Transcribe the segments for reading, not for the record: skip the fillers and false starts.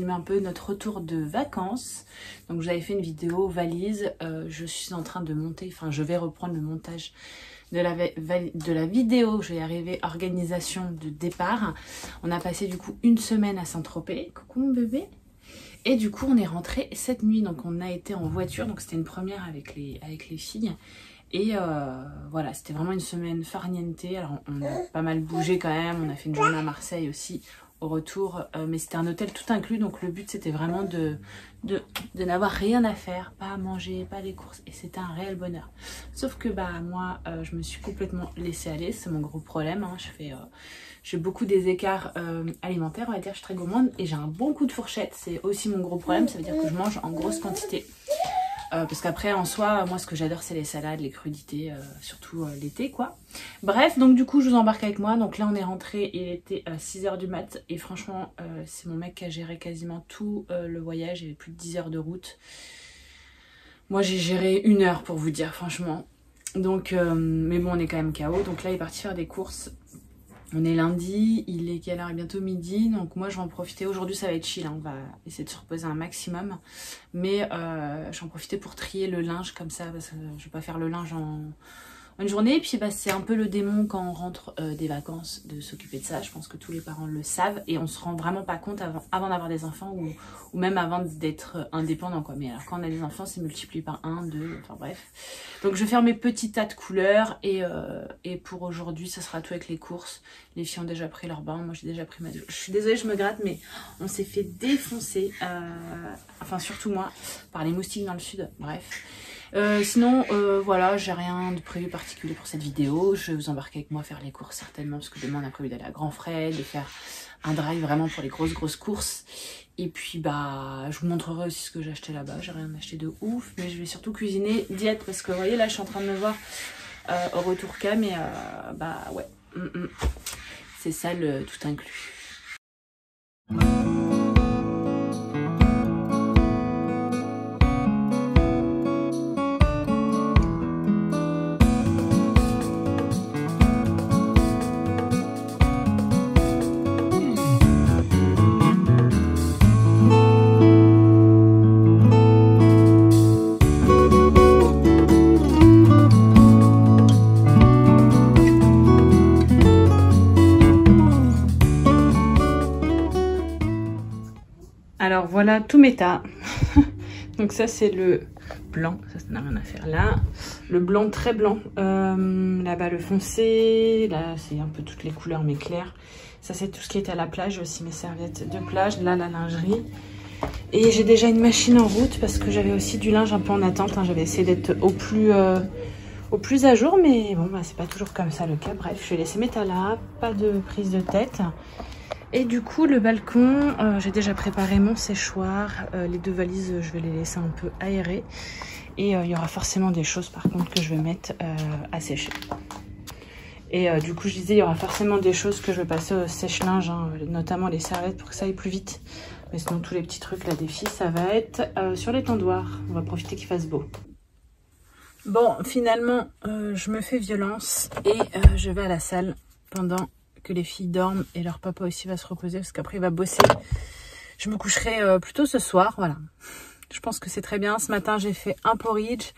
filmer un peu notre retour de vacances. Donc j'avais fait une vidéo valise, je suis en train de monter, enfin je vais reprendre le montage de la vidéo, je vais y arriver, organisation de départ. On a passé du coup une semaine à Saint-Tropez, coucou mon bébé. Et du coup on est rentré cette nuit, donc on a été en voiture, donc c'était une première avec les filles. Et voilà, c'était vraiment une semaine farniente. Alors on a pas mal bougé quand même, on a fait une journée à Marseille aussi au retour, mais c'était un hôtel tout inclus, donc le but c'était vraiment de n'avoir rien à faire, pas à manger, pas les courses, et c'était un réel bonheur. Sauf que bah moi je me suis complètement laissée aller, c'est mon gros problème, hein. J'ai beaucoup des écarts alimentaires, on va dire, je suis très gourmande et j'ai un bon coup de fourchette, c'est aussi mon gros problème, ça veut dire que je mange en grosse quantité. Parce qu'après en soi, moi ce que j'adore c'est les salades, les crudités, surtout l'été quoi. Bref, donc du coup je vous embarque avec moi. Donc là on est rentré, il était 6 h du mat et franchement c'est mon mec qui a géré quasiment tout le voyage, il y avait plus de 10 heures de route. Moi j'ai géré 1 heure pour vous dire franchement. Donc mais bon on est quand même KO, donc là il est parti faire des courses. On est lundi, il est quelle heure? Bientôt midi, donc moi je vais en profiter. Aujourd'hui ça va être chill, hein. On va essayer de se reposer un maximum. Mais je vais en profiter pour trier le linge comme ça, parce que je vais pas faire le linge en une journée. Et puis bah, c'est un peu le démon quand on rentre des vacances de s'occuper de ça. Je pense que tous les parents le savent et on se rend vraiment pas compte avant d'avoir des enfants ou même avant d'être indépendant quoi. Mais alors quand on a des enfants c'est multiplié par 1, 2, enfin bref. Donc je vais faire mes petits tas de couleurs et pour aujourd'hui ça sera tout avec les courses. Les filles ont déjà pris leur bain, moi j'ai déjà pris ma douche. Je suis désolée je me gratte mais on s'est fait défoncer, enfin surtout moi, par les moustiques dans le sud, bref. Sinon voilà, j'ai rien de prévu particulier pour cette vidéo. Je vais vous embarquer avec moi faire les courses certainement, parce que demain on a prévu d'aller à Grand Frais, de faire un drive vraiment pour les grosses courses. Et puis bah je vous montrerai aussi ce que j'ai acheté là-bas. J'ai rien acheté de ouf, mais je vais surtout cuisiner diète, parce que vous voyez là je suis en train de me voir au retour cam et bah ouais, c'est ça le tout inclus. Alors voilà tous mes tas. Donc ça c'est le blanc, ça n'a rien à faire là. Le blanc très blanc, là-bas le foncé, là c'est un peu toutes les couleurs mais claires. Ça c'est tout ce qui est à la plage, aussi mes serviettes de plage, là la lingerie. Et j'ai déjà une machine en route parce que j'avais aussi du linge un peu en attente, hein. J'avais essayé d'être au plus à jour, mais bon bah c'est pas toujours comme ça le cas. Bref, je vais laisser mes tas là, pas de prise de tête. Et du coup le balcon, j'ai déjà préparé mon séchoir, les 2 valises je vais les laisser un peu aérer. Et il y aura forcément des choses par contre que je vais mettre à sécher. Et du coup je disais il y aura forcément des choses que je vais passer au sèche-linge, hein, notamment les serviettes pour que ça aille plus vite. Mais sinon tous les petits trucs là des filles ça va être sur les tendoirs, on va profiter qu'il fasse beau. Bon finalement je me fais violence et je vais à la salle pendant que les filles dorment et leur papa aussi va se reposer parce qu'après il va bosser. Je me coucherai plutôt ce soir, voilà. Je pense que c'est très bien. Ce matin j'ai fait un porridge.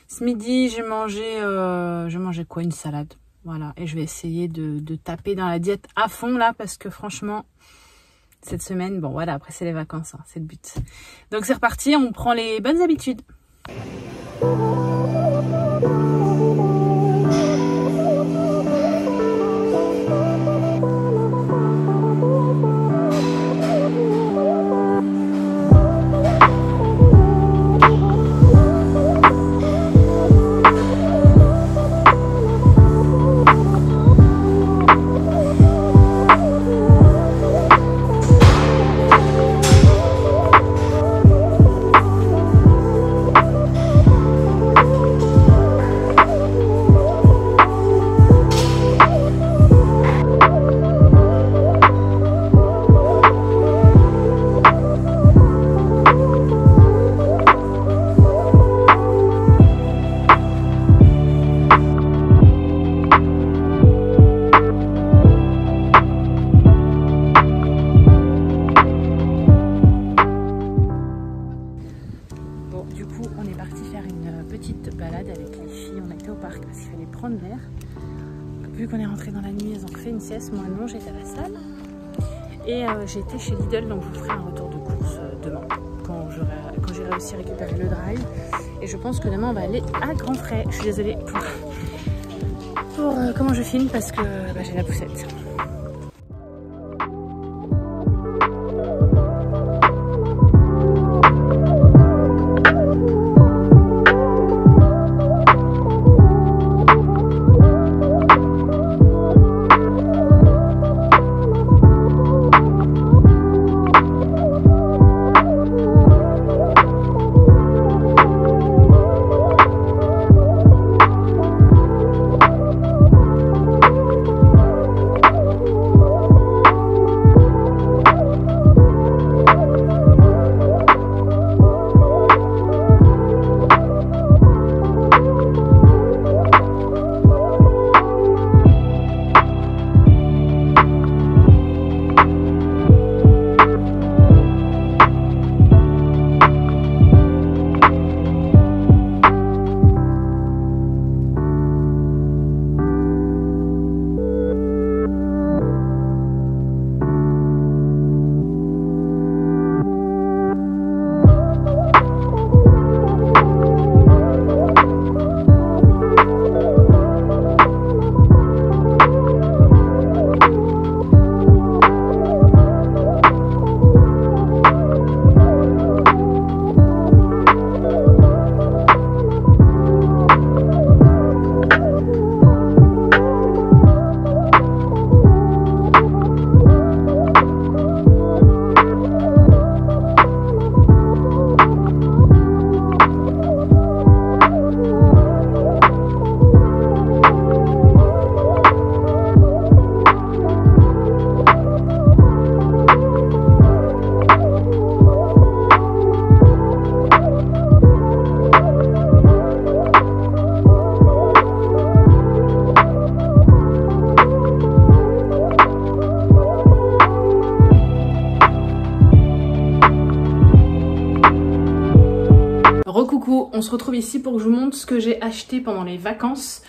Ce midi j'ai mangé quoi? Une salade. Voilà, et je vais essayer de taper dans la diète à fond là parce que franchement cette semaine, bon voilà, après c'est les vacances, hein, c'est le but. Donc c'est reparti, on prend les bonnes habitudes. au parc parce qu'il fallait prendre l'air. Vu qu'on est rentré dans la nuit, ils ont fait une sieste. Moi non, j'étais à la salle. Et j'ai été chez Lidl, donc je vous ferai un retour de course demain quand j'ai réussi à récupérer le drive. Et je pense que demain on va aller à grands frais. Je suis désolée pour comment je filme parce que j'ai la poussette. Recoucou, on se retrouve ici pour que je vous montre ce que j'ai acheté pendant les vacances.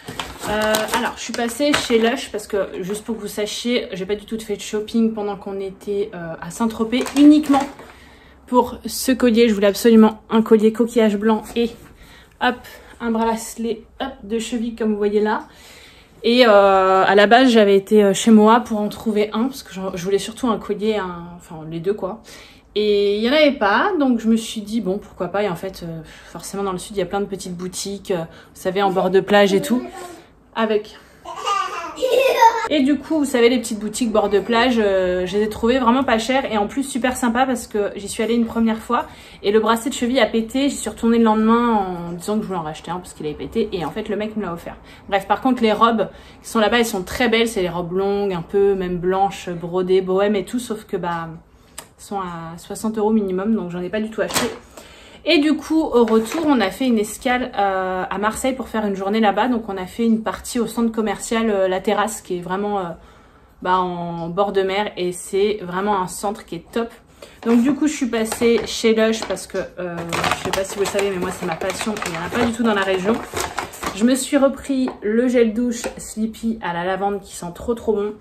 Alors, je suis passée chez Lush parce que, juste pour que vous sachiez, j'ai pas du tout fait de shopping pendant qu'on était à Saint-Tropez, uniquement pour ce collier. Je voulais absolument un collier coquillage blanc et hop, un bracelet hop, de cheville comme vous voyez là. Et à la base, j'avais été chez Moa pour en trouver un parce que je voulais surtout un collier, enfin les deux quoi. Et il n'y en avait pas, donc je me suis dit bon pourquoi pas. Et en fait forcément dans le sud il y a plein de petites boutiques, vous savez en bord de plage et tout. Et du coup vous savez les petites boutiques bord de plage, je les ai trouvées vraiment pas chères et en plus super sympa parce que j'y suis allée une première fois et le bracelet de cheville a pété. J'y suis retournée le lendemain en disant que je voulais en racheter un parce qu'il avait pété et en fait le mec me l'a offert. Bref, par contre les robes qui sont là-bas elles sont très belles, c'est les robes longues un peu même blanches, brodées, bohème et tout, sauf que sont à 60 € minimum, donc j'en ai pas du tout acheté. Et du coup, au retour, on a fait une escale à Marseille pour faire une journée là-bas. Donc on a fait une partie au centre commercial La Terrasse, qui est vraiment en bord de mer. Et c'est vraiment un centre qui est top. Donc du coup, je suis passée chez Lush parce que, je sais pas si vous le savez, mais moi c'est ma passion. Il n'y en a pas du tout dans la région. Je me suis repris le gel douche Sleepy à la lavande qui sent trop trop bon.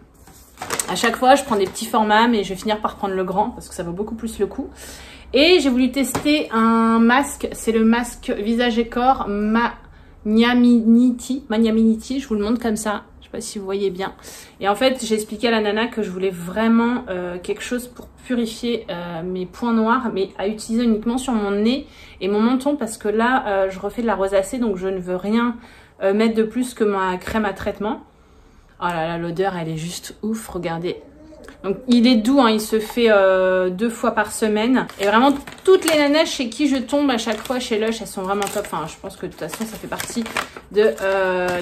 À chaque fois, je prends des petits formats, mais je vais finir par prendre le grand parce que ça vaut beaucoup plus le coup. Et j'ai voulu tester un masque. C'est le masque visage et corps Magnanimity. Je vous le montre comme ça. Je sais pas si vous voyez bien. Et en fait, j'ai expliqué à la nana que je voulais vraiment quelque chose pour purifier mes points noirs, mais à utiliser uniquement sur mon nez et mon menton parce que là, je refais de la rosacée, donc je ne veux rien mettre de plus que ma crème à traitement. Oh là là, l'odeur, elle est juste ouf, regardez. Donc, il est doux, hein, il se fait 2 fois par semaine. Et vraiment, toutes les nanas chez qui je tombe à chaque fois chez Lush, elles sont vraiment top. Enfin, je pense que de toute façon, ça fait partie de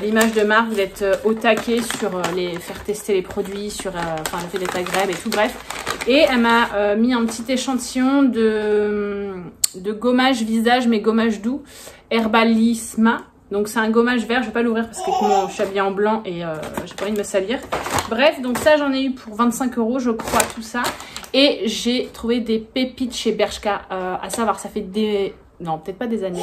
l'image de marque, d'être au taquet sur les faire tester les produits, sur le fait d'être agréable et tout, bref. Et elle m'a mis un petit échantillon de gommage visage, mais gommage doux, Herbalisma. Donc c'est un gommage vert, je vais pas l'ouvrir parce que je suis habillée en blanc et j'ai pas envie de me salir. Bref, donc ça j'en ai eu pour 25 € je crois tout ça. Et j'ai trouvé des pépites chez Bershka, à savoir ça fait des... Non peut-être pas des années,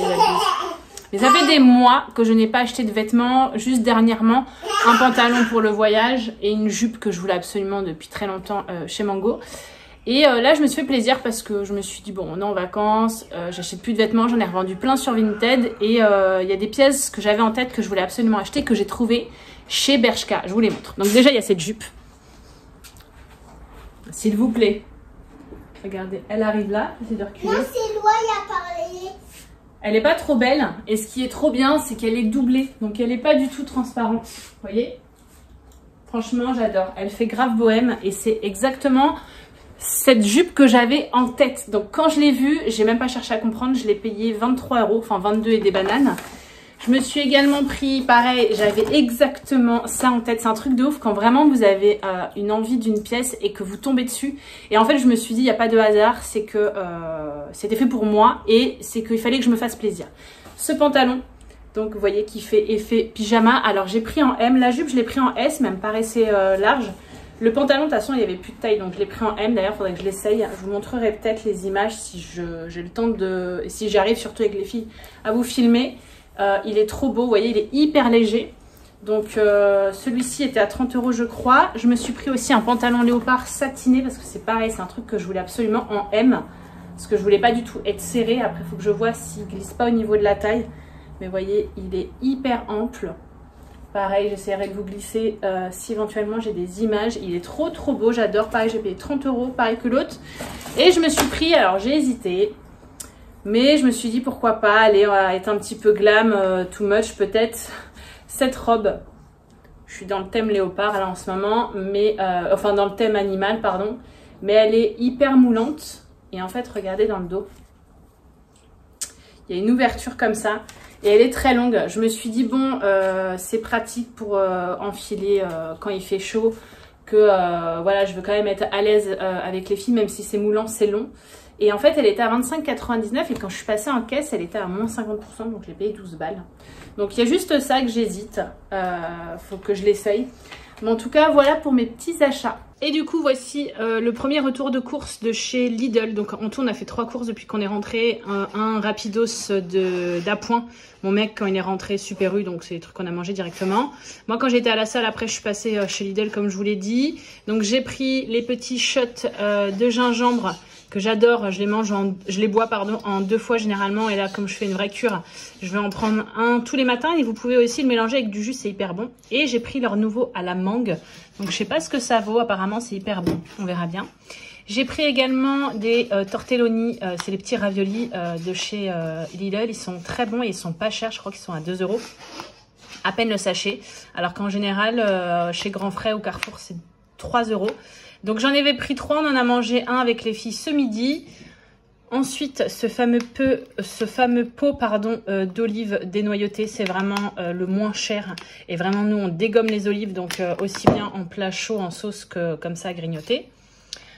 Mais ça fait des mois que je n'ai pas acheté de vêtements. Juste dernièrement, un pantalon pour le voyage et une jupe que je voulais absolument depuis très longtemps chez Mango. Et là, je me suis fait plaisir parce que je me suis dit, bon, on est en vacances, j'achète plus de vêtements, j'en ai revendu plein sur Vinted. Et il y a des pièces que j'avais en tête que je voulais absolument acheter, que j'ai trouvées chez Bershka. Je vous les montre. Donc déjà, il y a cette jupe. S'il vous plaît. Regardez, elle arrive là, j'essaie de reculer. Moi, c'est Loi, il a parlé. Elle est pas trop belle. Et ce qui est trop bien, c'est qu'elle est doublée. Donc elle est pas du tout transparente. Vous voyez? Franchement, j'adore. Elle fait grave bohème. Et c'est exactement cette jupe que j'avais en tête. Donc quand je l'ai vue, j'ai même pas cherché à comprendre. Je l'ai payée 23 €, enfin 22 et des bananes. Je me suis également pris, pareil, j'avais exactement ça en tête. C'est un truc de ouf quand vraiment vous avez une envie d'une pièce et que vous tombez dessus. Et en fait, je me suis dit, il n'y a pas de hasard, c'est que c'était fait pour moi et c'est qu'il fallait que je me fasse plaisir. Ce pantalon, donc vous voyez, qui fait effet pyjama. Alors j'ai pris en M, la jupe, je l'ai pris en S, mais elle me paraissait large. Le pantalon, de toute façon, il n'y avait plus de taille, donc je l'ai pris en M. D'ailleurs, il faudrait que je l'essaye. Je vous montrerai peut-être les images si j'ai le temps de... Si j'arrive surtout avec les filles à vous filmer. Il est trop beau, vous voyez, il est hyper léger. Donc celui-ci était à 30 € je crois. Je me suis pris aussi un pantalon léopard satiné parce que c'est pareil, c'est un truc que je voulais absolument en M. Parce que je voulais pas du tout être serré. Après, il faut que je vois s'il glisse pas au niveau de la taille. Mais vous voyez, il est hyper ample. Pareil, j'essaierai de vous glisser si éventuellement j'ai des images. Il est trop beau, j'adore. Pareil, j'ai payé 30 €, pareil que l'autre. Et je me suis pris, alors j'ai hésité. Mais je me suis dit pourquoi pas aller être un petit peu glam, too much peut-être. Cette robe, je suis dans le thème léopard là en ce moment, mais enfin dans le thème animal pardon, mais elle est hyper moulante et en fait regardez dans le dos, il y a une ouverture comme ça et elle est très longue. Je me suis dit bon c'est pratique pour enfiler quand il fait chaud, que voilà je veux quand même être à l'aise avec les filles même si c'est moulant, c'est long. Et en fait, elle était à 25,99 et quand je suis passée en caisse, elle était à moins 50%, donc j'ai payé 12 balles. Donc il y a juste ça que j'hésite, faut que je l'essaye. Mais en tout cas, voilà pour mes petits achats. Et du coup, voici le premier retour de course de chez Lidl. Donc en tout, on a fait 3 courses depuis qu'on est rentré. Un rapidos d'appoint. Mon mec, quand il est rentré, Super U, donc c'est des trucs qu'on a mangé directement. Moi, quand j'étais à la salle, après, je suis passée chez Lidl, comme je vous l'ai dit. Donc j'ai pris les petits shots de gingembre que j'adore, je les bois en 2 fois généralement. Et là, comme je fais une vraie cure, je vais en prendre un tous les matins. Et vous pouvez aussi le mélanger avec du jus, c'est hyper bon. Et j'ai pris leur nouveau à la mangue. Donc je sais pas ce que ça vaut, apparemment c'est hyper bon, on verra bien. J'ai pris également des tortelloni, c'est les petits raviolis de chez Lidl. Ils sont très bons et ils sont pas chers, je crois qu'ils sont à 2 €. À peine le sachet. Alors qu'en général, chez Grand Frais ou Carrefour, c'est 3 €. Donc j'en avais pris 3, on en a mangé un avec les filles ce midi. Ensuite, ce fameux pot d'olives dénoyautées, c'est vraiment le moins cher. Et vraiment, nous, on dégomme les olives, donc aussi bien en plat chaud, en sauce que comme ça, à grignoter.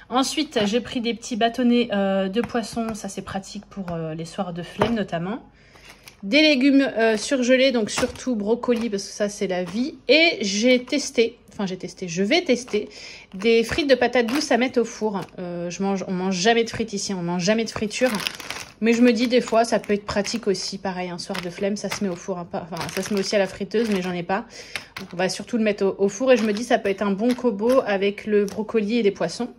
Ensuite, j'ai pris des petits bâtonnets de poisson. Ça, c'est pratique pour les soirs de flemme, notamment. Des légumes surgelés, donc surtout brocoli, parce que ça, c'est la vie. Et je vais tester des frites de patates douces à mettre au four. On mange jamais de frites ici, on mange jamais de friture. Mais je me dis des fois, ça peut être pratique aussi. Pareil, un soir de flemme, ça se met au four. Enfin, ça se met aussi à la friteuse, mais j'en ai pas. Donc, on va surtout le mettre au four. Et je me dis, ça peut être un bon combo avec le brocoli et les poissons.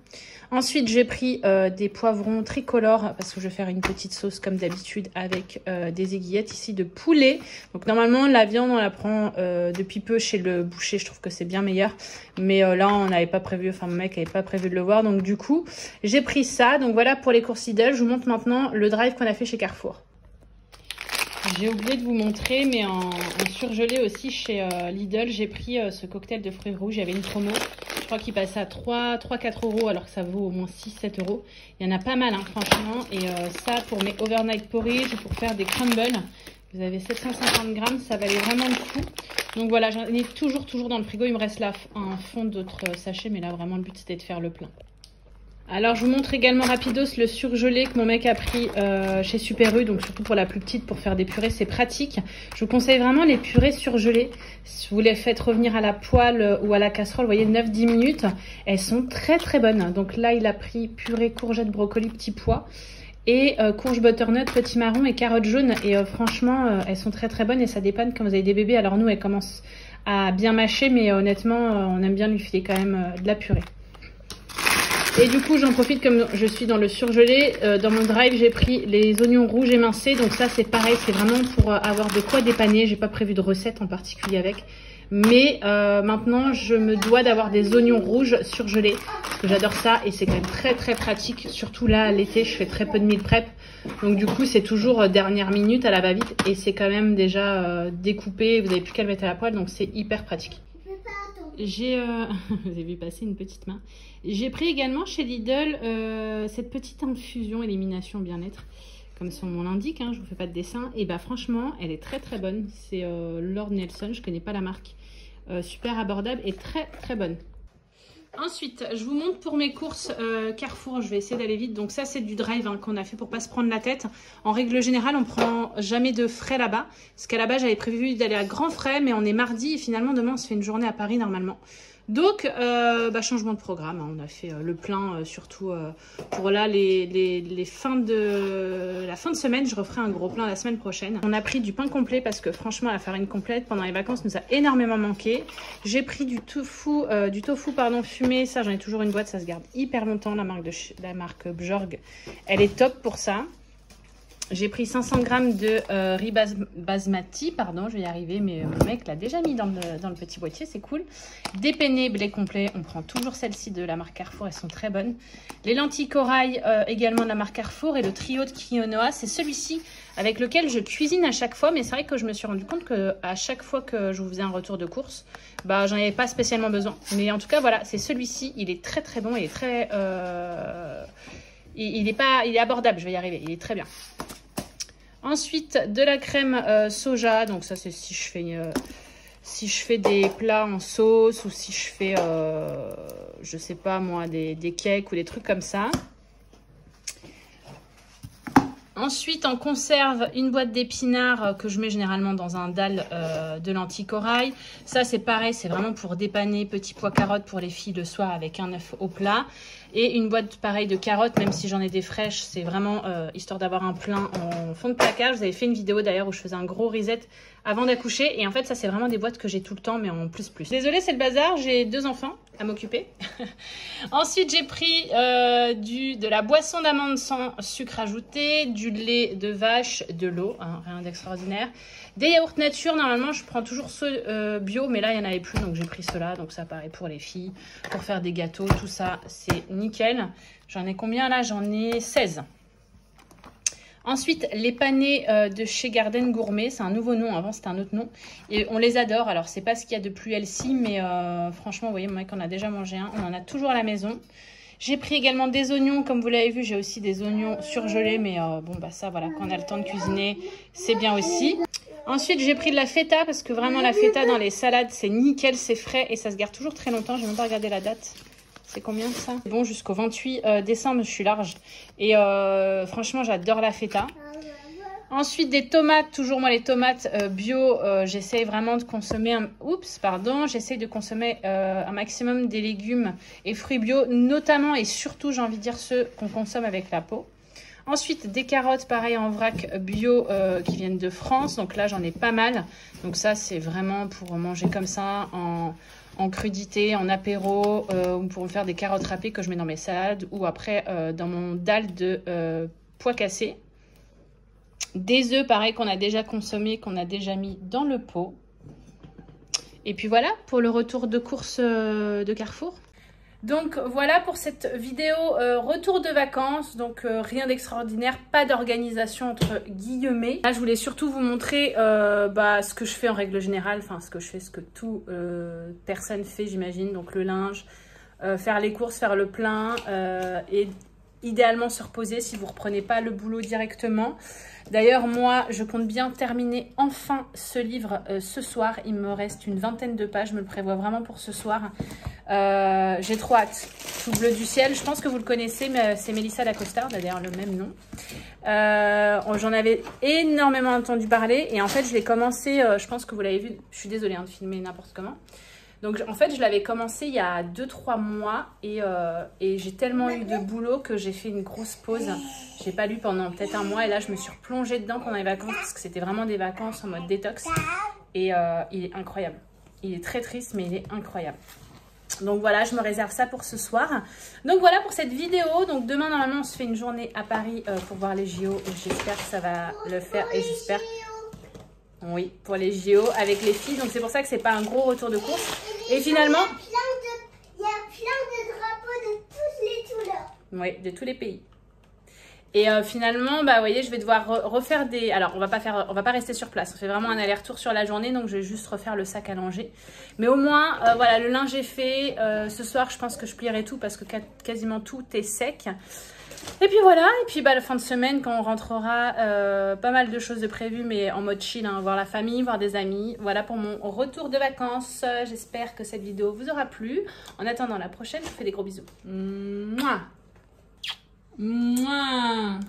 Ensuite, j'ai pris des poivrons tricolores parce que je vais faire une petite sauce comme d'habitude avec des aiguillettes ici de poulet. Donc normalement, la viande, on la prend depuis peu chez le boucher. Je trouve que c'est bien meilleur. Mais là, on n'avait pas prévu, enfin mon mec n'avait pas prévu de le voir. Donc du coup, j'ai pris ça. Donc voilà pour les courses Lidl. Je vous montre maintenant le drive qu'on a fait chez Carrefour. J'ai oublié de vous montrer, mais en surgelé aussi chez Lidl, j'ai pris ce cocktail de fruits rouges. Il y avait une promo. Je crois qu'il passait à 3-4 € alors que ça vaut au moins 6-7 €. Il y en a pas mal, hein, franchement. Et ça, pour mes overnight porridge, pour faire des crumbles, vous avez 750 grammes, ça valait vraiment le coup. Donc voilà, j'en ai toujours dans le frigo. Il me reste là un fond d'autres sachets, mais là, vraiment, le but, c'était de faire le plein. Alors, je vous montre également rapidos le surgelé que mon mec a pris chez Super U, donc surtout pour la plus petite, pour faire des purées, c'est pratique. Je vous conseille vraiment les purées surgelées. Si vous les faites revenir à la poêle ou à la casserole, vous voyez, 9-10 minutes, elles sont très bonnes. Donc là, il a pris purée courgette, brocoli, petits pois. Et courge butternut, petit marron et carottes jaunes. Et franchement, elles sont très très bonnes et ça dépanne quand vous avez des bébés. Alors nous, elles commencent à bien mâcher, mais honnêtement, on aime bien lui filer quand même de la purée. Et du coup, j'en profite comme je suis dans le surgelé. Dans mon drive, j'ai pris les oignons rouges émincés. Donc ça, c'est pareil, c'est vraiment pour avoir de quoi dépanner. J'ai pas prévu de recette en particulier avec. Mais maintenant, je me dois d'avoir des oignons rouges surgelés. Parce que j'adore ça et c'est quand même très très pratique. Surtout là, l'été, je fais très peu de meal prep. Donc du coup, c'est toujours dernière minute à la va-vite. Et c'est quand même déjà découpé. Vous n'avez plus qu'à le mettre à la poêle. Donc c'est hyper pratique. J'ai vous avez vu passer une petite main. J'ai pris également chez Lidl cette petite infusion élimination bien-être. Comme son nom l'indique, hein, je vous fais pas de dessin. Et bah franchement, elle est très très bonne. C'est Lord Nelson, je connais pas la marque. Super abordable et très très bonne. Ensuite, je vous montre pour mes courses Carrefour. Je vais essayer d'aller vite. Donc ça, c'est du drive hein, qu'on a fait pour pas se prendre la tête. En règle générale, on prend jamais de frais là-bas. Parce qu'à la base, j'avais prévu d'aller à Grand Frais, mais on est mardi et finalement demain, on se fait une journée à Paris normalement. Donc, changement de programme. Hein. On a fait le plein, surtout pour là, la fin de semaine. Je referai un gros plein la semaine prochaine. On a pris du pain complet parce que franchement, la farine complète pendant les vacances nous a énormément manqué. J'ai pris du tofu fumé. Ça, j'en ai toujours une boîte. Ça se garde hyper longtemps. La marque Bjorg, elle est top pour ça. J'ai pris 500 g de riz basmati, pardon, je vais y arriver, mais mon mec l'a déjà mis dans le petit boîtier, c'est cool. Des penne blé complet, on prend toujours celle-ci de la marque Carrefour, elles sont très bonnes. Les lentilles corail, également de la marque Carrefour, et le trio de quinoa, c'est celui-ci avec lequel je cuisine à chaque fois, mais c'est vrai que je me suis rendu compte qu'à chaque fois que je vous faisais un retour de course, bah j'en avais pas spécialement besoin. Mais en tout cas, voilà, c'est celui-ci, il est très très bon, il est très... il est abordable, je vais y arriver, il est très bien. Ensuite, de la crème soja. Donc ça, c'est si je fais des plats en sauce ou si je fais, je sais pas moi, des cakes ou des trucs comme ça. Ensuite, en conserve, une boîte d'épinards que je mets généralement dans un dalle de lentilles corail. Ça, c'est pareil, c'est vraiment pour dépanner petits pois carottes pour les filles le soir avec un œuf au plat. Et une boîte pareille de carottes, même si j'en ai des fraîches, c'est vraiment histoire d'avoir un plein en fond de placard. Je vous avais fait une vidéo d'ailleurs où je faisais un gros reset avant d'accoucher. Et en fait, ça, c'est vraiment des boîtes que j'ai tout le temps, mais en plus. Désolée, c'est le bazar, j'ai 2 enfants à m'occuper. Ensuite, j'ai pris de la boisson d'amande sans sucre ajouté, du lait de vache, de l'eau, hein, rien d'extraordinaire. Des yaourts nature, normalement, je prends toujours ceux bio, mais là, il n'y en avait plus, donc j'ai pris ceux-là. Donc ça, pareil pour les filles, pour faire des gâteaux, tout ça, c'est nickel. J'en ai combien là? J'en ai 16. Ensuite, les panais de chez Garden Gourmet, c'est un nouveau nom, avant c'était un autre nom. Et on les adore, alors c'est pas ce qu'il y a de plus healthy, mais franchement, vous voyez, mon mec en a déjà mangé un, on en a toujours à la maison. J'ai pris également des oignons, comme vous l'avez vu, j'ai aussi des oignons surgelés, mais bon, bah ça, voilà, quand on a le temps de cuisiner, c'est bien aussi. Ensuite, j'ai pris de la feta, parce que vraiment, la feta dans les salades, c'est nickel, c'est frais, et ça se garde toujours très longtemps, j'ai même pas regardé la date. C'est combien ça? Bon, jusqu'au 28 décembre, je suis large. Et franchement, j'adore la feta. Ensuite, des tomates. Toujours moi, les tomates bio, j'essaye vraiment de consommer... J'essaye de consommer un maximum des légumes et fruits bio, notamment et surtout, j'ai envie de dire, ceux qu'on consomme avec la peau. Ensuite, des carottes, pareil, en vrac bio qui viennent de France. Donc là, j'en ai pas mal. Donc ça, c'est vraiment pour manger comme ça en crudité, en apéro, ou pour me faire des carottes râpées que je mets dans mes salades, ou après dans mon dalle de pois cassés. Des œufs, pareil, qu'on a déjà consommés, qu'on a déjà mis dans le pot. Et puis voilà, pour le retour de course de Carrefour. Donc voilà pour cette vidéo retour de vacances, donc rien d'extraordinaire, pas d'organisation entre guillemets. Là je voulais surtout vous montrer ce que je fais en règle générale, enfin ce que toute personne fait j'imagine, donc le linge, faire les courses, faire le plein et idéalement se reposer si vous ne reprenez pas le boulot directement. D'ailleurs, moi, je compte bien terminer enfin ce livre ce soir. Il me reste une vingtaine de pages, je me le prévois vraiment pour ce soir. J'ai trop hâte. Tout bleu du ciel, je pense que vous le connaissez, mais c'est Mélissa Lacostard, d'ailleurs le même nom. J'en avais énormément entendu parler et en fait, je l'ai commencé, je pense que vous l'avez vu, je suis désolée de filmer n'importe comment. Donc en fait, je l'avais commencé il y a 2-3 mois et j'ai tellement eu de boulot que j'ai fait une grosse pause. J'ai pas lu pendant peut-être un mois et là, je me suis replongée dedans pendant les vacances parce que c'était vraiment des vacances en mode détox. Et il est incroyable. Il est très triste, mais il est incroyable. Donc voilà, je me réserve ça pour ce soir. Donc voilà pour cette vidéo. Donc demain, normalement, on se fait une journée à Paris pour voir les JO. J'espère que ça va le faire et j'espère... Oui, pour les JO avec les filles. Donc c'est pour ça que c'est pas un gros retour de course. Et finalement... Il y a plein de drapeaux de toutes les couleurs. Oui, de tous les pays. Et finalement, bah, vous voyez, je vais devoir refaire des... Alors, on va pas rester sur place. On fait vraiment un aller-retour sur la journée. Donc, je vais juste refaire le sac à langer. Mais au moins, voilà, le linge est fait. Ce soir, je pense que je plierai tout parce que quasiment tout est sec. Et puis voilà. Et puis, bah, la fin de semaine, quand on rentrera, pas mal de choses de prévues, mais en mode chill. Hein, voir la famille, voir des amis. Voilà pour mon retour de vacances. J'espère que cette vidéo vous aura plu. En attendant la prochaine, je vous fais des gros bisous. Mouah. Mouah.